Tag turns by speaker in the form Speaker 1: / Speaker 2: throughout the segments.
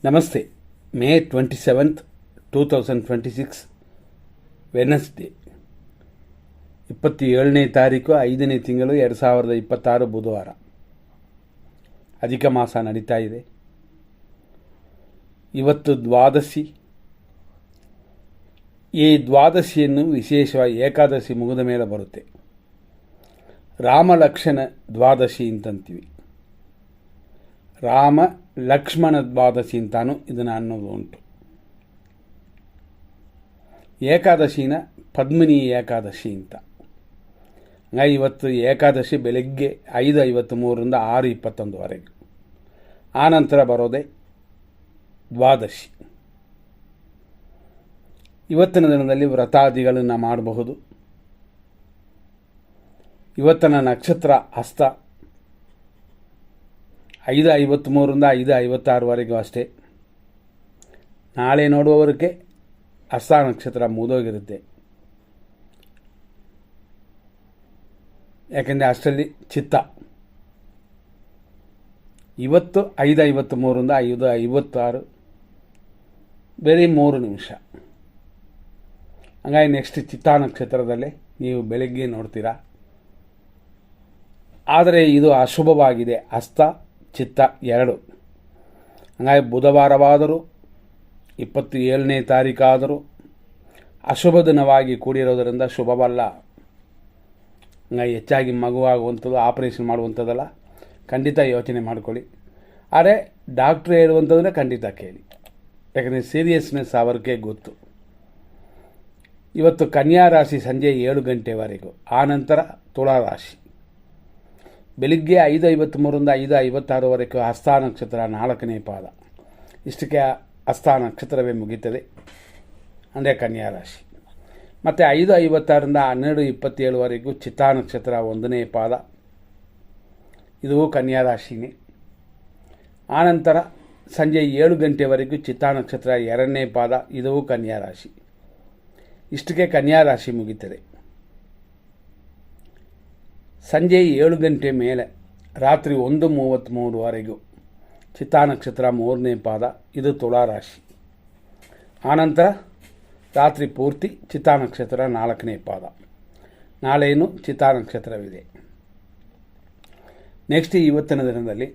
Speaker 1: ನಮಸ್ತೆ. ಮೇ 27, 2026 ವೆಡ್ನೆಸ್ಡೇ 27ನೇ ತಾರೀಕು 5ನೇ ತಿಂಗಳು 2026 ಬುಧವಾರ. ಅಧಿಕ ಮಾಸ ನಡೀತಾ ಇದೆ. ಇವತ್ತು ದ್ವಾದಶಿ. ಈ ದ್ವಾದಶಿಯನ್ನು ವಿಶೇಷವಾಗಿ ಏಕಾದಶಿ ಮುಗಿದ ಮೇಲೆ ಬರುತ್ತೆ. ರಾಮಲಕ್ಷಣ ದ್ವಾದಶಿ ಅಂತಂತೀವಿ. ರಾಮ ಲಕ್ಷ್ಮಣ ದ್ವಾದಶಿ ಅಂತಾನು ಇದನ್ನು ಅನ್ನೋದು ಉಂಟು. ಏಕಾದಶಿನ ಪದ್ಮಿನಿ ಏಕಾದಶಿ ಅಂತ. ಹಂಗಾಗಿ ಇವತ್ತು ಏಕಾದಶಿ ಬೆಳಗ್ಗೆ 5:53ರಿಂದ 6:21ವರೆಗೆ. ಆನಂತರ ಬರೋದೇ ದ್ವಾದಶಿ. ಇವತ್ತಿನ ದಿನದಲ್ಲಿ ವ್ರತಾದಿಗಳನ್ನು ಮಾಡಬಹುದು. ಇವತ್ತಿನ ನಕ್ಷತ್ರ ಹಸ್ತ. 5:53ರಿಂದ 5:56ವರೆಗೂ ಅಷ್ಟೇ. ನಾಳೆ ನೋಡುವವರಿಗೆ ಹಸ್ತ ನಕ್ಷತ್ರ ಮುಗಿದೋಗಿರುತ್ತೆ. ಯಾಕೆಂದರೆ ಅಷ್ಟರಲ್ಲಿ ಚಿತ್ತ. ಇವತ್ತು 5:53ರಿಂದ 5:56, ಬರೀ 3 ನಿಮಿಷ. ಹಂಗಾಗಿ ನೆಕ್ಸ್ಟ್ ಚಿತ್ತ ನಕ್ಷತ್ರದಲ್ಲೇ ನೀವು ಬೆಳಗ್ಗೆ ನೋಡ್ತೀರಾ. ಆದರೆ ಇದು ಅಶುಭವಾಗಿದೆ. ಹಸ್ತ ಚಿತ್ತ 2. ಹಂಗಾಗಿ ಬುಧವಾರವಾದರೂ 27ನೇ ತಾರೀಕಾದರೂ ಅಶುಭ ದಿನವಾಗಿ ಕೂಡಿರೋದರಿಂದ ಶುಭವಲ್ಲ. ಹಂಗಾಗಿ ಹೆಚ್ಚಾಗಿ ಮಗುವಾಗುವಂಥದ್ದು, ಆಪರೇಷನ್ ಮಾಡುವಂಥದ್ದಲ್ಲ. ಖಂಡಿತ ಯೋಚನೆ ಮಾಡ್ಕೊಳ್ಳಿ. ಆದರೆ ಡಾಕ್ಟ್ರು ಹೇಳುವಂಥದ್ದನ್ನ ಖಂಡಿತ ಕೇಳಿ. ಯಾಕಂದರೆ ಸೀರಿಯಸ್ನೆಸ್ ಅವ್ರಿಗೆ ಗೊತ್ತು. ಇವತ್ತು ಕನ್ಯಾ ರಾಶಿ ಸಂಜೆ 7 ಗಂಟೆವರೆಗೂ. ಆನಂತರ ತುಳಾ ರಾಶಿ ಬೆಳಿಗ್ಗೆ 5:53ರಿಂದ 5:56ವರೆಗೂ ಹಸ್ತ ನಕ್ಷತ್ರ 4ನೇ ಪಾದ. ಇಷ್ಟಕ್ಕೆ ಹಸ್ತ ನಕ್ಷತ್ರವೇ ಮುಗೀತದೆ, ಅಂದರೆ ಕನ್ಯಾ ರಾಶಿ. ಮತ್ತು 5:56ರಿಂದ 12:27ವರೆಗೂ ಚಿತ್ತಾ ನಕ್ಷತ್ರ 1ನೇ ಪಾದ. ಇದು ಕನ್ಯಾ ರಾಶಿನೇ. ಆನಂತರ ಸಂಜೆ 7 ಗಂಟೆವರೆಗೂ ಚಿತ್ತಾ ನಕ್ಷತ್ರ 2ನೇ ಪಾದ. ಇದು ಕನ್ಯಾ ರಾಶಿ. ಇಷ್ಟಕ್ಕೆ ಕನ್ಯಾ ರಾಶಿ ಮುಗೀತದೆ. ಸಂಜೆ 7 ಗಂಟೆ ಮೇಲೆ ರಾತ್ರಿ 1:33ವರೆಗೂ ಚಿತ್ತಾ ನಕ್ಷತ್ರ 3ನೇ ಪಾದ. ಇದು ತುಳಾ ರಾಶಿ. ಆನಂತರ ರಾತ್ರಿ ಪೂರ್ತಿ ಚಿತ್ತಾ ನಕ್ಷತ್ರ 4ನೇ ಪಾದ. ನಾಳೆಯೂ ಚಿತ್ತಾ ನಕ್ಷತ್ರವಿದೆ. ನೆಕ್ಸ್ಟ್ ಇವತ್ತಿನ ದಿನದಲ್ಲಿ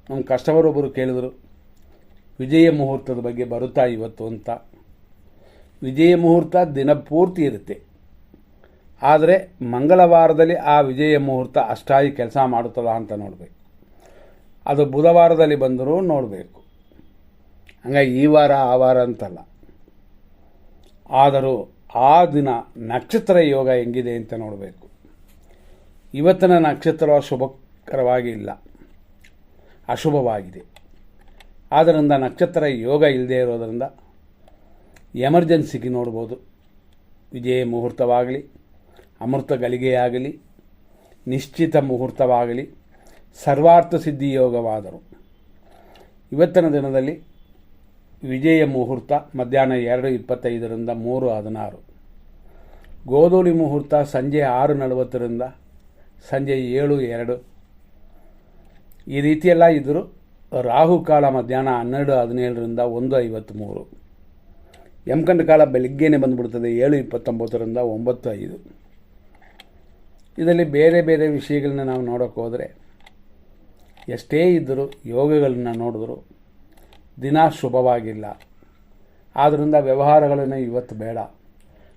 Speaker 1: ನಮ್ಮ ಕಸ್ಟಮರೊಬ್ಬರು ಕೇಳಿದರು, ವಿಜಯ ಮುಹೂರ್ತದ ಬಗ್ಗೆ ಬರುತ್ತಾ ಇವತ್ತು ಅಂತ. ವಿಜಯ ಮುಹೂರ್ತ ದಿನ ಪೂರ್ತಿ ಇರುತ್ತೆ. ಆದರೆ ಮಂಗಳವಾರದಲ್ಲಿ ಆ ವಿಜಯ ಮುಹೂರ್ತ ಅಷ್ಟಾಗಿ ಕೆಲಸ ಮಾಡುತ್ತದ ಅಂತ ನೋಡಬೇಕು. ಅದು ಬುಧವಾರದಲ್ಲಿ ಬಂದರೂ ನೋಡಬೇಕು. ಹಂಗಾಗಿ ಈ ವಾರ ಆ ವಾರ ಅಂತಲ್ಲ. ಆದರೂ ಆ ದಿನ ನಕ್ಷತ್ರ ಯೋಗ ಹೆಂಗಿದೆ ಅಂತ ನೋಡಬೇಕು. ಇವತ್ತಿನ ನಕ್ಷತ್ರ ಶುಭಕರವಾಗಿ ಇಲ್ಲ, ಅಶುಭವಾಗಿದೆ. ಆದ್ದರಿಂದ ನಕ್ಷತ್ರ ಯೋಗ ಇಲ್ಲದೆ ಇರೋದರಿಂದ ಎಮರ್ಜೆನ್ಸಿಗೆ ನೋಡ್ಬೋದು. ವಿಜಯ ಮುಹೂರ್ತವಾಗಲಿ, ಅಮೃತ ಗಳಿಗೆಯಾಗಲಿ, ನಿಶ್ಚಿತ ಮುಹೂರ್ತವಾಗಲಿ, ಸರ್ವಾರ್ಥ ಸಿದ್ಧಿ ಯೋಗವಾದರು. ಇವತ್ತಿನ ದಿನದಲ್ಲಿ ವಿಜಯ ಮುಹೂರ್ತ ಮಧ್ಯಾಹ್ನ 2:25ರಿಂದ 3:16. ಗೋಧೂಳಿ ಮುಹೂರ್ತ ಸಂಜೆ 6:40ರಿಂದ ಸಂಜೆ 7:02. ಈ ರೀತಿಯೆಲ್ಲ ಇದ್ದರೂ ರಾಹುಕಾಲ ಮಧ್ಯಾಹ್ನ 12:17ರಿಂದ 1:53. ಯಮಗಂಡ ಕಾಲ ಬೆಳಿಗ್ಗೆನೇ ಬಂದುಬಿಡ್ತದೆ 7:29ರಿಂದ 9:05. ಇದರಲ್ಲಿ ಬೇರೆ ಬೇರೆ ವಿಷಯಗಳನ್ನ ನಾವು ನೋಡೋಕೆ ಹೋದರೆ, ಎಷ್ಟೇ ಇದ್ದರೂ ಯೋಗಗಳನ್ನ ನೋಡಿದ್ರು ದಿನ ಶುಭವಾಗಿಲ್ಲ. ಆದ್ದರಿಂದ ವ್ಯವಹಾರಗಳನ್ನು ಇವತ್ತು ಬೇಡ.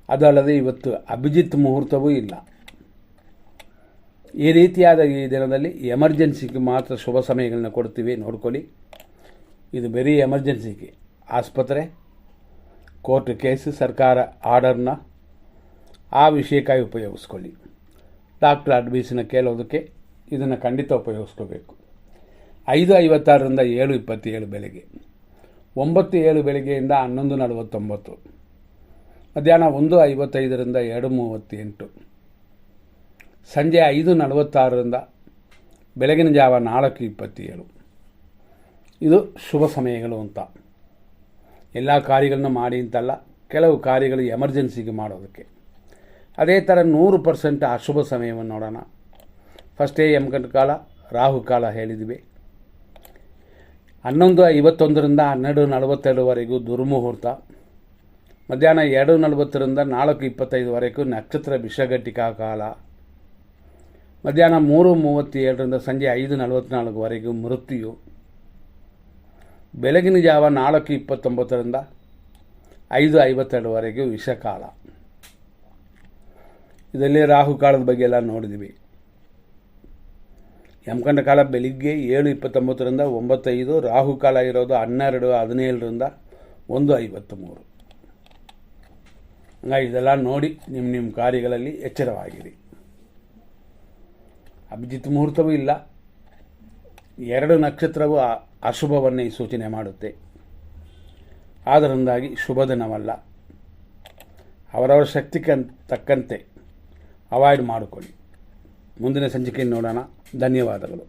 Speaker 1: ಅದಲ್ಲದೆ ಇವತ್ತು ಅಭಿಜಿತ್ ಮುಹೂರ್ತವೂ ಇಲ್ಲ. ಈ ರೀತಿಯಾದ ಈ ದಿನದಲ್ಲಿ ಎಮರ್ಜೆನ್ಸಿಗೆ ಮಾತ್ರ ಶುಭ ಸಮಯಗಳನ್ನ ಕೊಡ್ತೀವಿ, ನೋಡ್ಕೊಳ್ಳಿ. ಇದು ಬರೀ ಎಮರ್ಜೆನ್ಸಿಗೆ. ಆಸ್ಪತ್ರೆ, ಕೋರ್ಟ್ ಕೇಸ್, ಸರ್ಕಾರ ಆರ್ಡರ್ನ ಆ ವಿಷಯಕ್ಕಾಗಿ ಉಪಯೋಗಿಸ್ಕೊಳ್ಳಿ. ಡಾಕ್ಟರ್ ಅಡ್ವೈಸನ್ನ ಕೇಳೋದಕ್ಕೆ ಇದನ್ನು ಖಂಡಿತ ಉಪಯೋಗಿಸ್ಕೋಬೇಕು. 5:56ರಿಂದ 7:27 ಬೆಳಗ್ಗೆ. 9:07 ಬೆಳಗ್ಗೆಯಿಂದ 11:49. ಮಧ್ಯಾಹ್ನ 1:55ರಿಂದ 2:38. ಸಂಜೆ 5:46ರಿಂದ ಬೆಳಗಿನ ಜಾವ 4:27. ಇದು ಶುಭ ಸಮಯಗಳು ಅಂತ. ಎಲ್ಲ ಕಾರ್ಯಗಳನ್ನು ಮಾಡಿ ಅಂತಲ್ಲ, ಕೆಲವು ಕಾರ್ಯಗಳು ಎಮರ್ಜೆನ್ಸಿಗೆ ಮಾಡೋದಕ್ಕೆ. ಅದೇ ಥರ 100% ಅಶುಭ ಸಮಯವನ್ನು ನೋಡೋಣ. ಫಸ್ಟೇ ಯಮಗಂಡ ಕಾಲ, ರಾಹುಕಾಲ ಹೇಳಿದ್ವಿ. 11:51 12:42 ದುರ್ಮುಹೂರ್ತ. ಮಧ್ಯಾಹ್ನ 2:40 4:25 ನಕ್ಷತ್ರ ವಿಷಘಟಿಕಾ ಕಾಲ. ಮಧ್ಯಾಹ್ನ 3:37 ಸಂಜೆ 5:44 ಮೃತ್ಯು. ಬೆಳಗಿನ ಜಾವ 4:29 5:52 ವಿಷಕಾಲ. ಇದರಲ್ಲಿ ರಾಹುಕಾಲದ ಬಗ್ಗೆ ಎಲ್ಲ ನೋಡಿದ್ವಿ. ಯಮಕಂಡ ಕಾಲ ಬೆಳಿಗ್ಗೆ 7:29 9:05. ರಾಹುಕಾಲ ಇರೋದು 12:17 1:53. ಹಂಗಾಗಿ ಇದೆಲ್ಲ ನೋಡಿ ನಿಮ್ಮ ಕಾರ್ಯಗಳಲ್ಲಿ ಎಚ್ಚರವಾಗಿರಿ. ಅಭಿಜಿತ್ ಮುಹೂರ್ತವೂ ಇಲ್ಲ. 2 ನಕ್ಷತ್ರವು ಅಶುಭವನ್ನೇ ಸೂಚನೆ ಮಾಡುತ್ತೆ. ಆದ್ದರಿಂದಾಗಿ ಶುಭ ದಿನವಲ್ಲ. ಅವರವರ ಶಕ್ತಿಗೆ ತಕ್ಕಂತೆ ಅವಾಯ್ಡ್ ಮಾಡಿಕೊಳ್ಳಿ. ಮುಂದಿನ ಸಂಚಿಕೆಯನ್ನು ನೋಡೋಣ. ಧನ್ಯವಾದಗಳು.